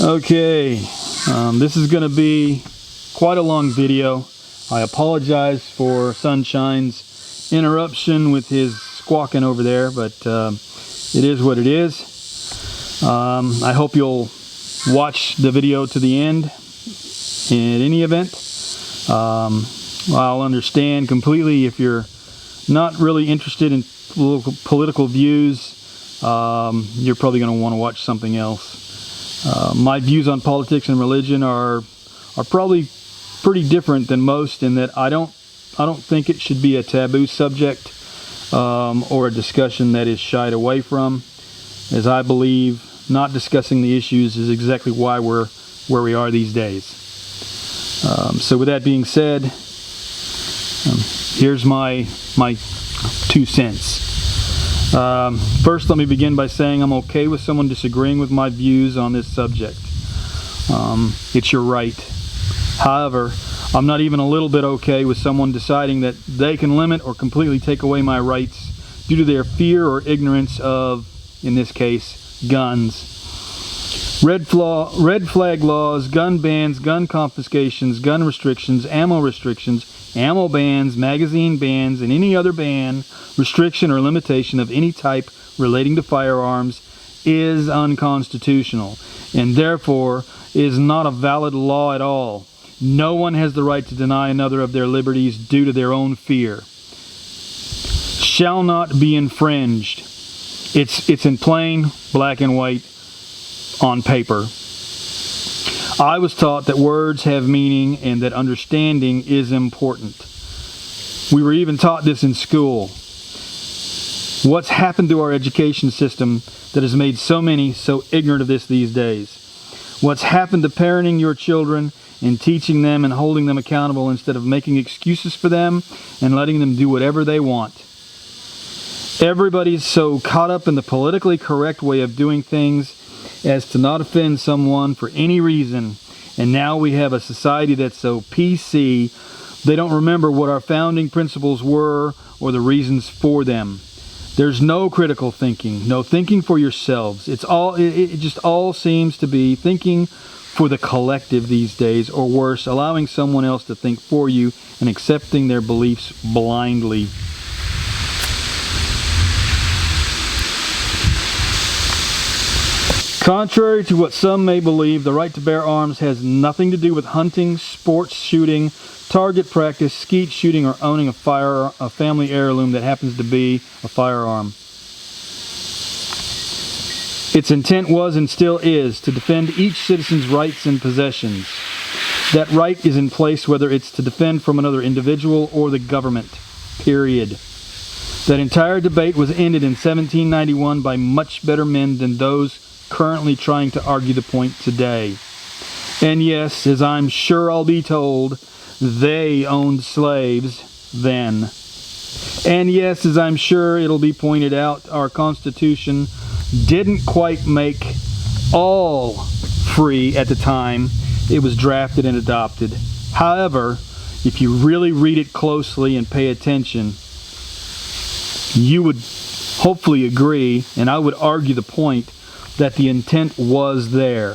Okay, this is going to be quite a long video. I apologize for Sunshine's interruption with his squawking over there, but it is what it is. I hope you'll watch the video to the end. In any event, I'll understand completely if you're not really interested in political views. You're probably going to want to watch something else. My views on politics and religion are probably pretty different than most, in that I don't think it should be a taboo subject or a discussion that is shied away from, as I believe not discussing the issues is exactly why we're where we are these days. So with that being said, here's my 2 cents. First, let me begin by saying I'm okay with someone disagreeing with my views on this subject. It's your right. However, I'm not even a little bit okay with someone deciding that they can limit or completely take away my rights due to their fear or ignorance of, in this case, guns. Red flag laws, gun bans, gun confiscations, gun restrictions, ammo bans, magazine bans, and any other ban, restriction, or limitation of any type relating to firearms is unconstitutional, and therefore is not a valid law at all. No one has the right to deny another of their liberties due to their own fear. Shall not be infringed. It's in plain black and white on paper. I was taught that words have meaning and that understanding is important. We were even taught this in school. What's happened to our education system that has made so many so ignorant of this these days? What's happened to parenting your children and teaching them and holding them accountable instead of making excuses for them and letting them do whatever they want? Everybody's so caught up in the politically correct way of doing things as to not offend someone for any reason, and now we have a society that's so PC they don't remember what our founding principles were or the reasons for them. There's no critical thinking, no thinking for yourselves. It just all seems to be thinking for the collective these days, or worse, allowing someone else to think for you and accepting their beliefs blindly. Contrary to what some may believe, the right to bear arms has nothing to do with hunting, sports shooting, target practice, skeet shooting, or owning a family heirloom that happens to be a firearm. Its intent was and still is to defend each citizen's rights and possessions. That right is in place whether it's to defend from another individual or the government. Period. That entire debate was ended in 1791 by much better men than those currently trying to argue the point today. And yes, as I'm sure I'll be told, they owned slaves then. And yes, as I'm sure it'll be pointed out, our Constitution didn't quite make all free at the time it was drafted and adopted. However, if you really read it closely and pay attention, you would hopefully agree, and I would argue the point, that the intent was there.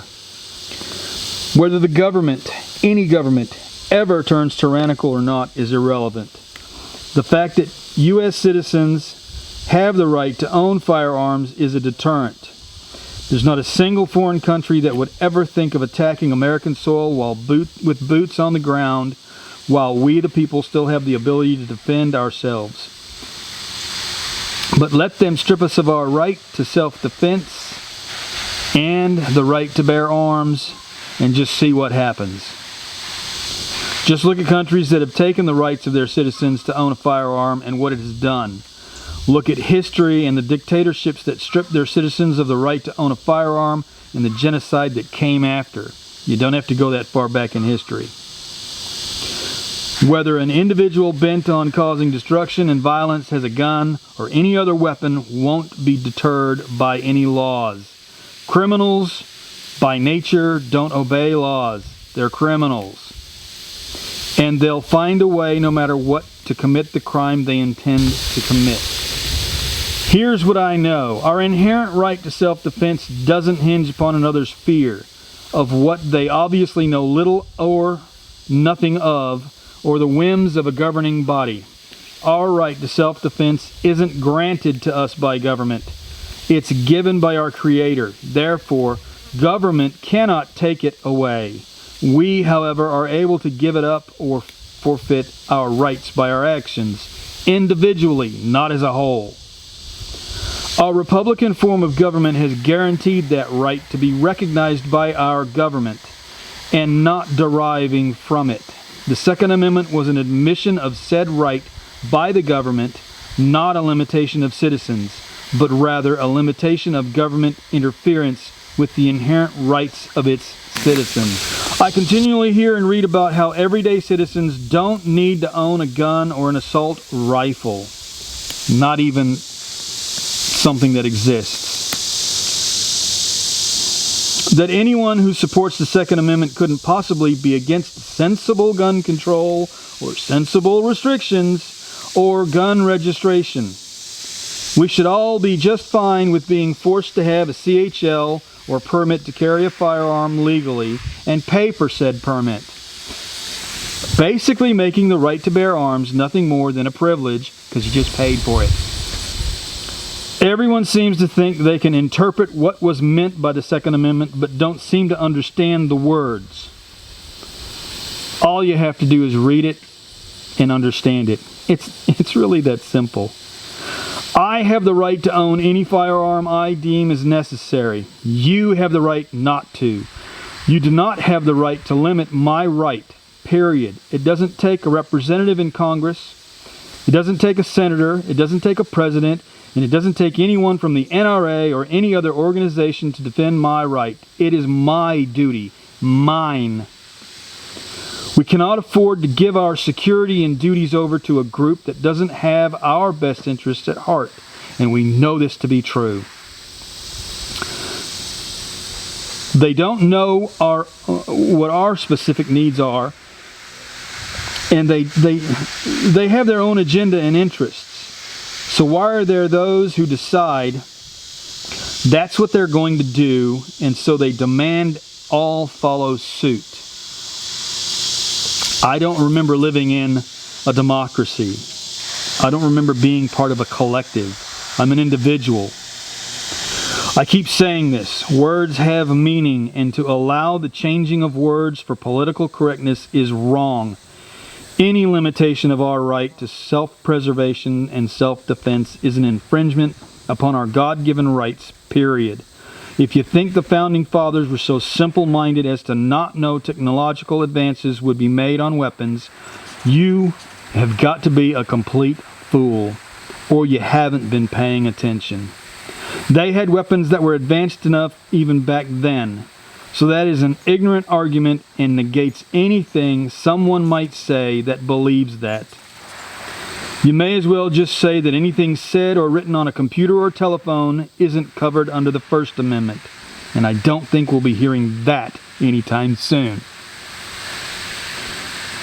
Whether the government, any government, ever turns tyrannical or not is irrelevant. The fact that U.S. citizens have the right to own firearms is a deterrent. There's not a single foreign country that would ever think of attacking American soil with boots on the ground, while we the people still have the ability to defend ourselves. But let them strip us of our right to self-defense and the right to bear arms, and just see what happens. Just look at countries that have taken the rights of their citizens to own a firearm and what it has done. Look at history and the dictatorships that stripped their citizens of the right to own a firearm and the genocide that came after. You don't have to go that far back in history. Whether an individual bent on causing destruction and violence has a gun or any other weapon won't be deterred by any laws. Criminals, by nature, don't obey laws. They're criminals. and they'll find a way, no matter what, to commit the crime they intend to commit. Here's what I know. Our inherent right to self-defense doesn't hinge upon another's fear of what they obviously know little or nothing of, or the whims of a governing body. Our right to self-defense isn't granted to us by government. It's given by our Creator. Therefore, government cannot take it away. We, however, are able to give it up or forfeit our rights by our actions, individually, not as a whole. Our Republican form of government has guaranteed that right to be recognized by our government and not deriving from it. The Second Amendment was an admission of said right by the government, not a limitation of citizens, but rather a limitation of government interference with the inherent rights of its citizens. I continually hear and read about how everyday citizens don't need to own a gun or an assault rifle, not even something that exists. That anyone who supports the Second Amendment couldn't possibly be against sensible gun control or sensible restrictions or gun registration. We should all be just fine with being forced to have a CHL or permit to carry a firearm legally and pay for said permit. Basically making the right to bear arms nothing more than a privilege because you just paid for it. Everyone seems to think they can interpret what was meant by the Second Amendment, but don't seem to understand the words. All you have to do is read it and understand it. It's really that simple. I have the right to own any firearm I deem is necessary. You have the right not to. You do not have the right to limit my right, period. It doesn't take a representative in Congress. It doesn't take a senator. It doesn't take a president. And it doesn't take anyone from the NRA or any other organization to defend my right. It is my duty, mine. We cannot afford to give our security and duties over to a group that doesn't have our best interests at heart. And we know this to be true. They don't know what our specific needs are. And they have their own agenda and interests. So why are there those who decide that's what they're going to do, and so they demand all follow suit? I don't remember living in a democracy. I don't remember being part of a collective. I'm an individual. I keep saying this. Words have meaning, and to allow the changing of words for political correctness is wrong. Any limitation of our right to self-preservation and self-defense is an infringement upon our God-given rights, period. If you think the Founding Fathers were so simple-minded as to not know technological advances would be made on weapons, you have got to be a complete fool, or you haven't been paying attention. They had weapons that were advanced enough even back then. So that is an ignorant argument and negates anything someone might say that believes that. You may as well just say that anything said or written on a computer or telephone isn't covered under the First Amendment. And I don't think we'll be hearing that anytime soon.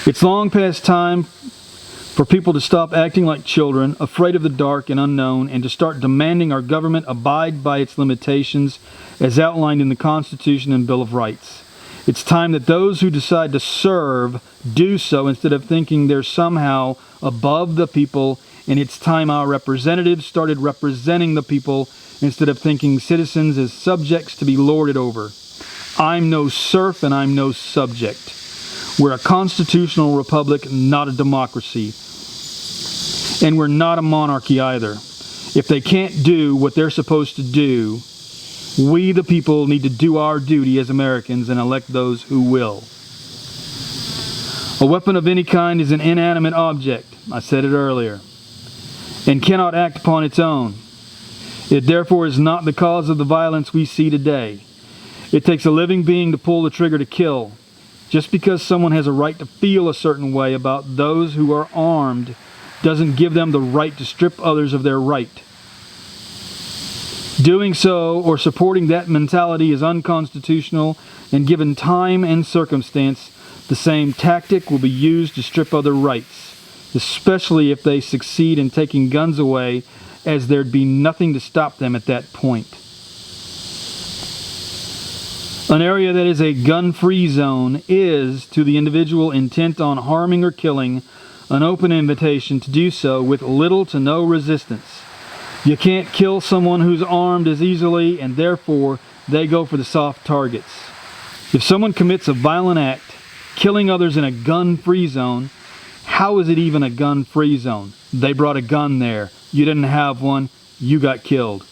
It's long past time for people to stop acting like children, afraid of the dark and unknown, and to start demanding our government abide by its limitations as outlined in the Constitution and Bill of Rights. It's time that those who decide to serve do so instead of thinking they're somehow above the people, and it's time our representatives started representing the people instead of thinking citizens as subjects to be lorded over. I'm no serf and I'm no subject. We're a constitutional republic, not a democracy. And we're not a monarchy either. If they can't do what they're supposed to do, we the people need to do our duty as Americans and elect those who will. A weapon of any kind is an inanimate object, I said it earlier, and cannot act upon its own. It therefore is not the cause of the violence we see today. It takes a living being to pull the trigger to kill. Just because someone has a right to feel a certain way about those who are armed doesn't give them the right to strip others of their right. Doing so or supporting that mentality is unconstitutional, and given time and circumstance, The same tactic will be used to strip other rights, especially if they succeed in taking guns away, as there'd be nothing to stop them at that point. An area that is a gun-free zone is, to the individual intent on harming or killing, an open invitation to do so with little to no resistance. You can't kill someone who's armed as easily, and therefore they go for the soft targets. If someone commits a violent act, killing others in a gun-free zone, how is it even a gun-free zone? They brought a gun there. You didn't have one. You got killed.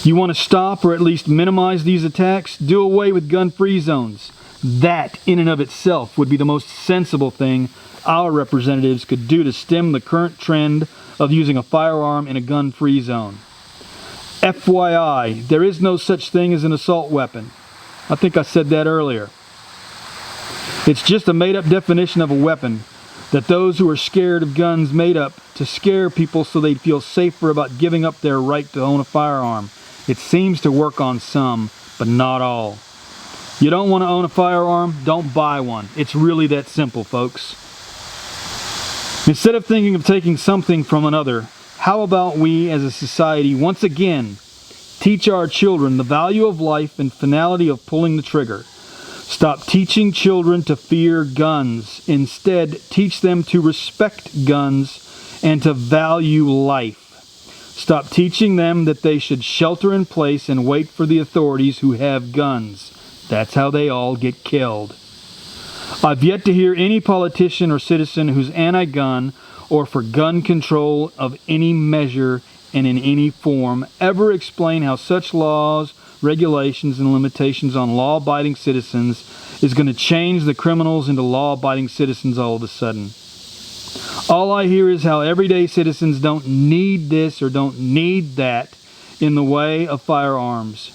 You want to stop or at least minimize these attacks? Do away with gun-free zones. That, in and of itself, would be the most sensible thing our representatives could do to stem the current trend of using a firearm in a gun-free zone. FYI, there is no such thing as an assault weapon. I think I said that earlier. It's just a made-up definition of a weapon that those who are scared of guns made up to scare people so they'd feel safer about giving up their right to own a firearm. It seems to work on some, but not all. You don't want to own a firearm? Don't buy one. It's really that simple, folks. Instead of thinking of taking something from another, how about we as a society once again teach our children the value of life and finality of pulling the trigger? Stop teaching children to fear guns. Instead, teach them to respect guns and to value life. Stop teaching them that they should shelter in place and wait for the authorities who have guns. That's how they all get killed. I've yet to hear any politician or citizen who's anti-gun or for gun control of any measure and in any form ever explain how such laws, regulations, and limitations on law-abiding citizens is going to change the criminals into law-abiding citizens all of a sudden. All I hear is how everyday citizens don't need this or don't need that in the way of firearms.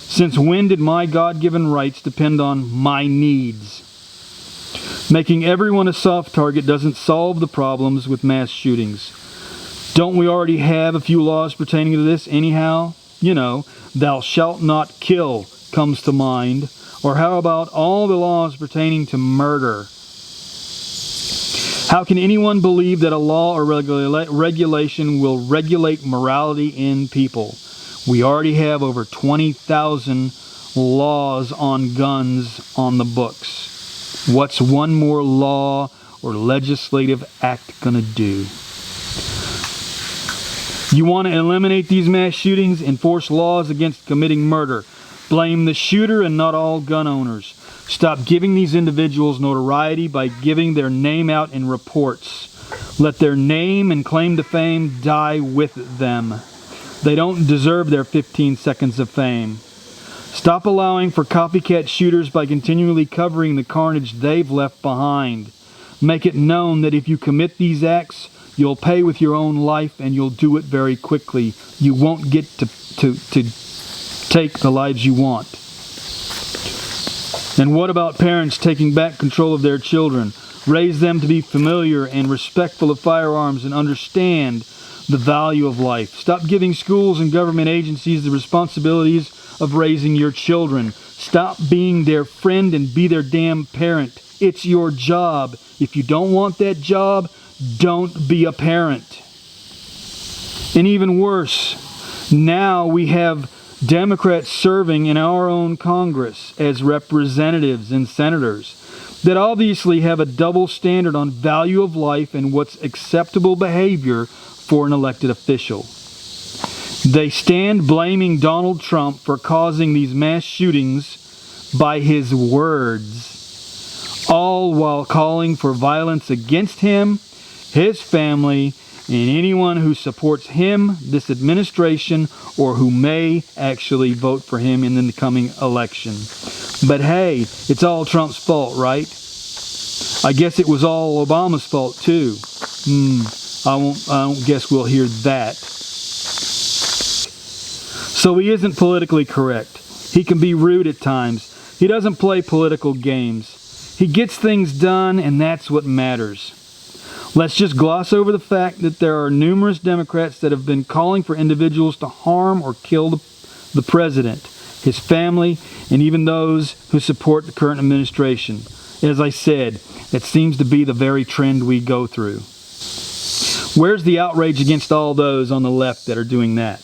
Since when did my God-given rights depend on my needs? Making everyone a soft target doesn't solve the problems with mass shootings. Don't we already have a few laws pertaining to this anyhow? You know, thou shalt not kill comes to mind. Or how about all the laws pertaining to murder? How can anyone believe that a law or regulation will regulate morality in people? We already have over 20,000 laws on guns on the books. What's one more law or legislative act going to do? You want to eliminate these mass shootings? Enforce laws against committing murder. Blame the shooter and not all gun owners. Stop giving these individuals notoriety by giving their name out in reports. Let their name and claim to fame die with them. They don't deserve their 15 seconds of fame. Stop allowing for copycat shooters by continually covering the carnage they've left behind. Make it known that if you commit these acts, you'll pay with your own life and you'll do it very quickly. You won't get to take the lives you want. And what about parents taking back control of their children? Raise them to be familiar and respectful of firearms and understand the value of life. Stop giving schools and government agencies the responsibilities of raising your children. Stop being their friend and be their damn parent. It's your job. If you don't want that job, don't be a parent. And even worse, now we have Democrats serving in our own Congress as representatives and senators that obviously have a double standard on value of life and what's acceptable behavior for an elected official. They stand blaming Donald Trump for causing these mass shootings by his words, all while calling for violence against him, his family, and anyone who supports him, this administration, or who may actually vote for him in the coming election. But hey, it's all Trump's fault, right? I guess it was all Obama's fault too. I don't guess we'll hear that. So he isn't politically correct. He can be rude at times. He doesn't play political games. He gets things done, and that's what matters. Let's just gloss over the fact that there are numerous Democrats that have been calling for individuals to harm or kill the president, his family, and even those who support the current administration. As I said, it seems to be the very trend we go through. Where's the outrage against all those on the left that are doing that?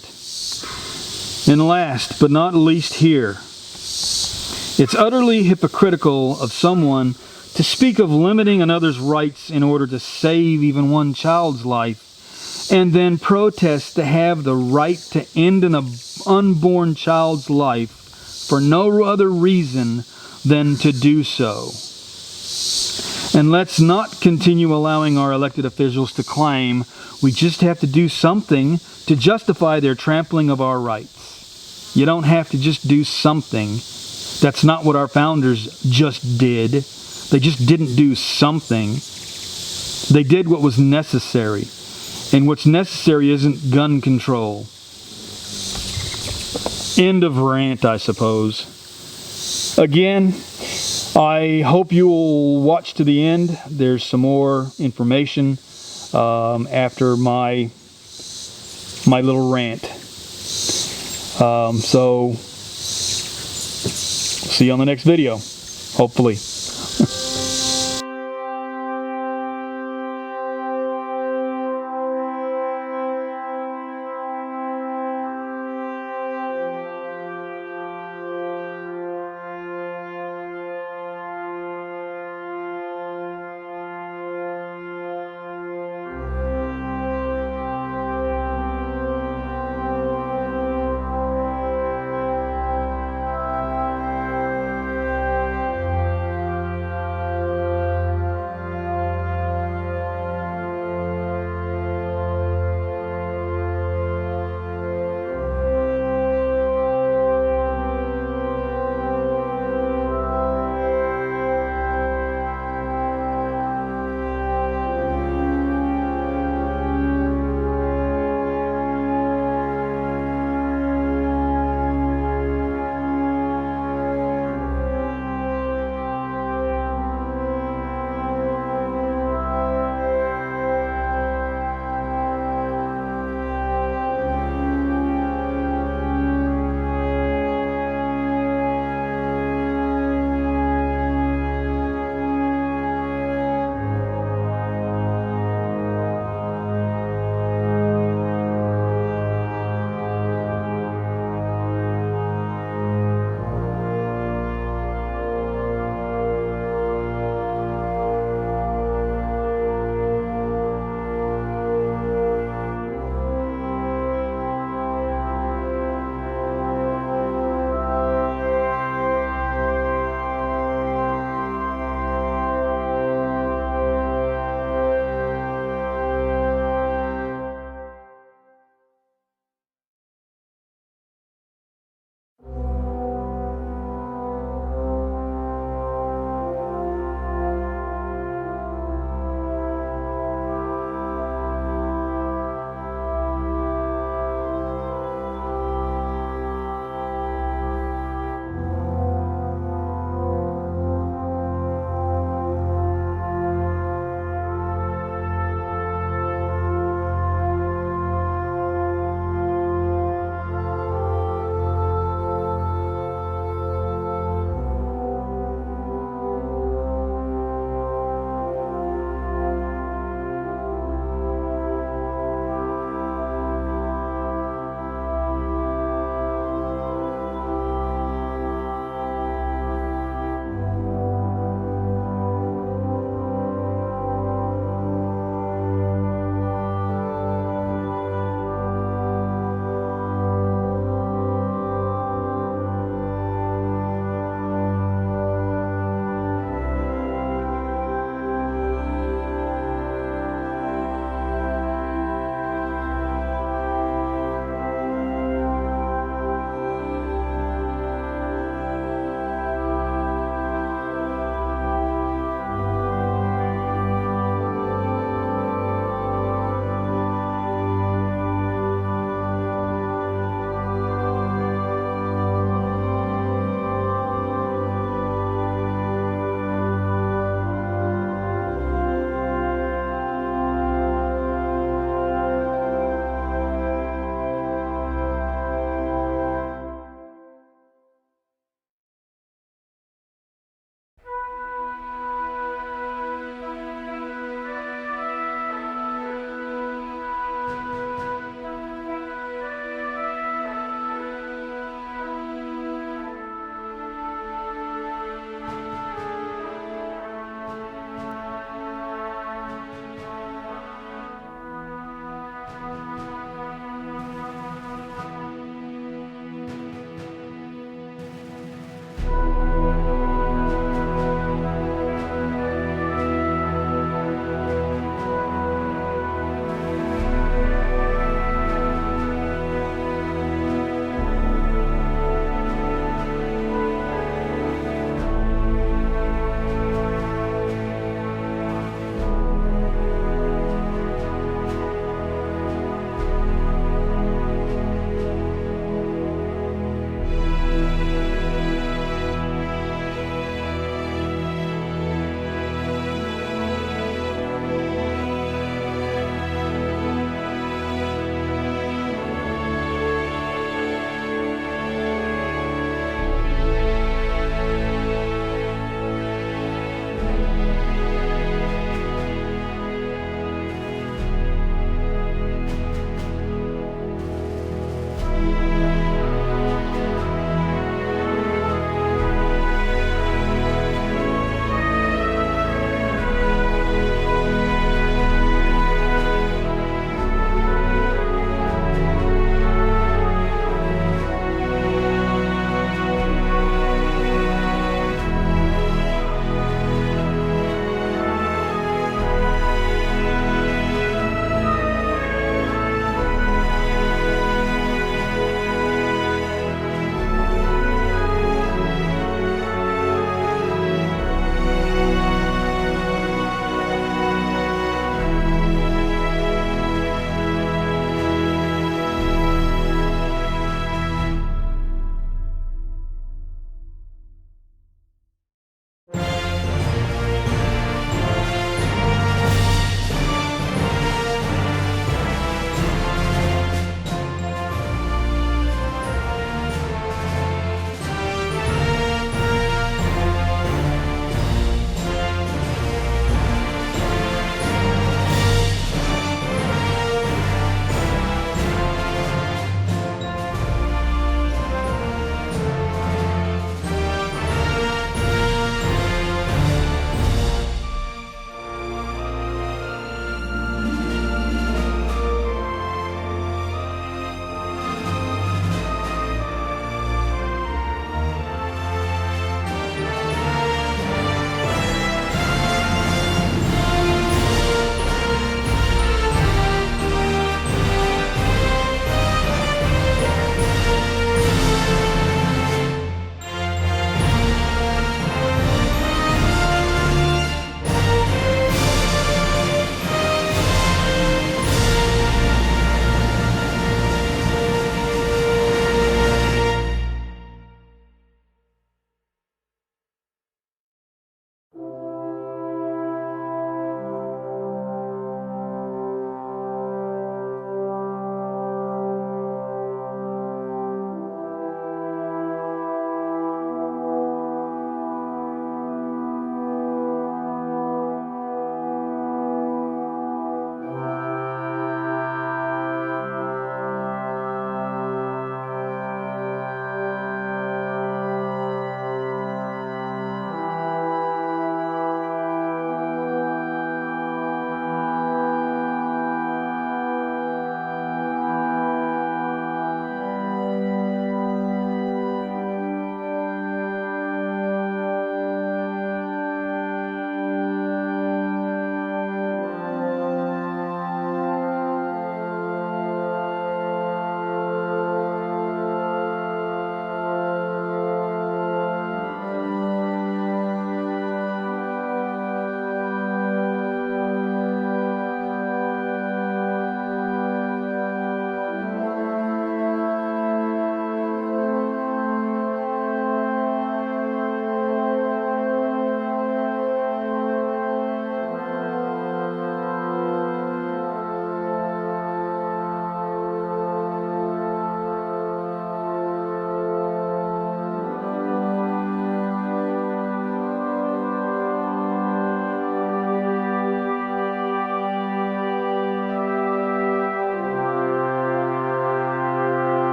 And last but not least here, it's utterly hypocritical of someone to speak of limiting another's rights in order to save even one child's life, and then protest to have the right to end an unborn child's life for no other reason than to do so. And let's not continue allowing our elected officials to claim we just have to do something to justify their trampling of our rights. You don't have to just do something. That's not what our founders just did. They just didn't do something. They did what was necessary. And what's necessary isn't gun control. End of rant, I suppose. Again, I hope you will watch to the end. There's some more information after my little rant. So, see you on the next video, hopefully.